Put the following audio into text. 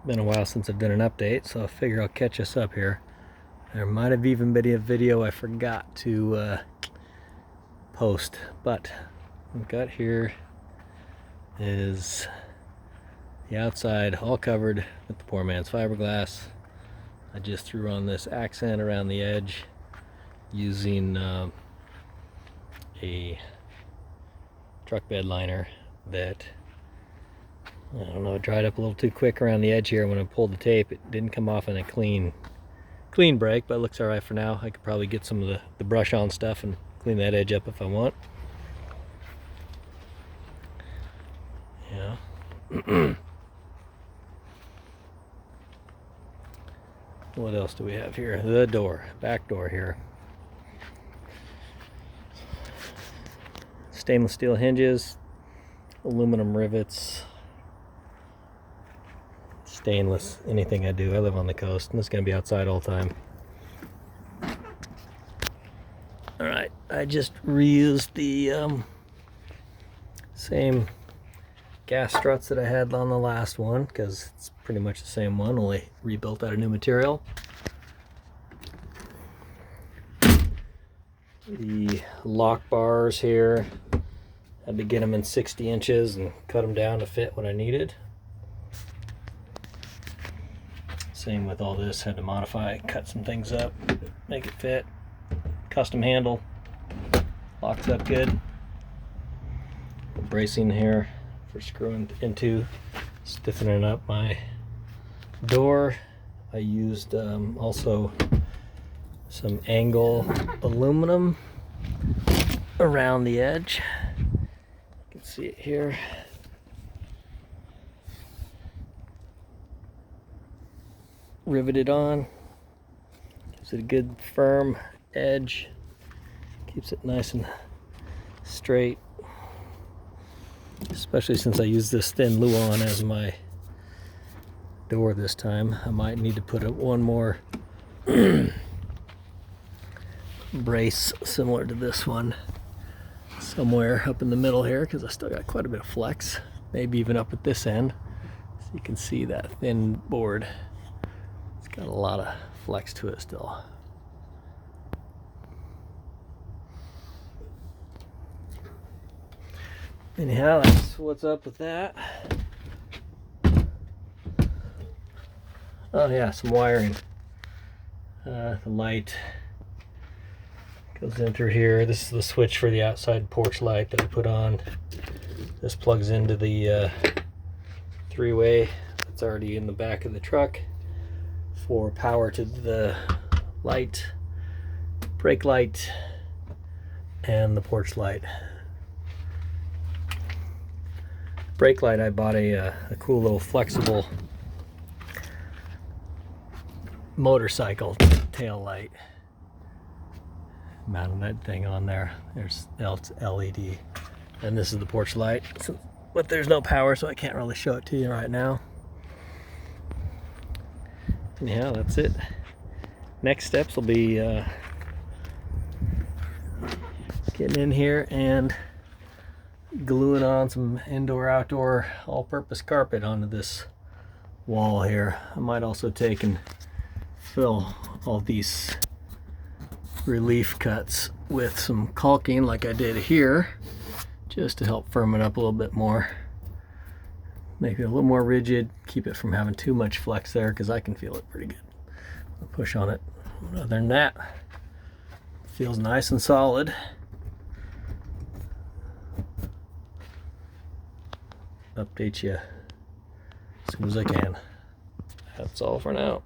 Been a while since I've done an update, so I figure I'll catch us up here. There might have even been a video I forgot to post, but what I've got here is the outside all covered with the poor man's fiberglass. I just threw on this accent around the edge using a truck bed liner that, I don't know, it dried up a little too quick around the edge here. When I pulled the tape, it didn't come off in a clean break, but it looks all right for now. I could probably get some of the brush on stuff and clean that edge up if I want. Yeah. What else do we have here? The door, back door here. Stainless steel hinges, aluminum rivets, stainless, anything I do. I live on the coast and it's going to be outside all the time. Alright, I just reused the same gas struts that I had on the last one because it's pretty much the same one, only rebuilt out of new material. The lock bars here, had to get them in 60 inches and cut them down to fit what I needed. Same with all this, had to modify, cut some things up, make it fit. Custom handle, locks up good. Bracing here for screwing into, stiffening up my door. I used also some angle aluminum around the edge. You can see it here. Riveted on, gives it a good firm edge, keeps it nice and straight, especially since I use this thin Luan as my door this time. I might need to put one more brace similar to this one somewhere up in the middle here, because I still got quite a bit of flex, maybe even up at this end, so you can see that thin board. It's got a lot of flex to it still. Anyhow, that's what's up with that. Oh yeah, some wiring. The light goes in through here. This is the switch for the outside porch light that I put on. This plugs into the three-way that's already in the back of the truck for power to the light, brake light, and the porch light. Brake light, I bought a cool little flexible motorcycle tail light. Mounted that thing on there. There's LED, and this is the porch light. But there's no power, so I can't really show it to you right now. Anyhow, that's it. Next steps will be getting in here and gluing on some indoor-outdoor all-purpose carpet onto this wall here. I might also take and fill all these relief cuts with some caulking like I did here, just to help firm it up a little bit more, make it a little more rigid, keep it from having too much flex there, because I can feel it pretty good. I'll push on it. Other than that, it feels nice and solid. Update you as soon as I can. That's all for now.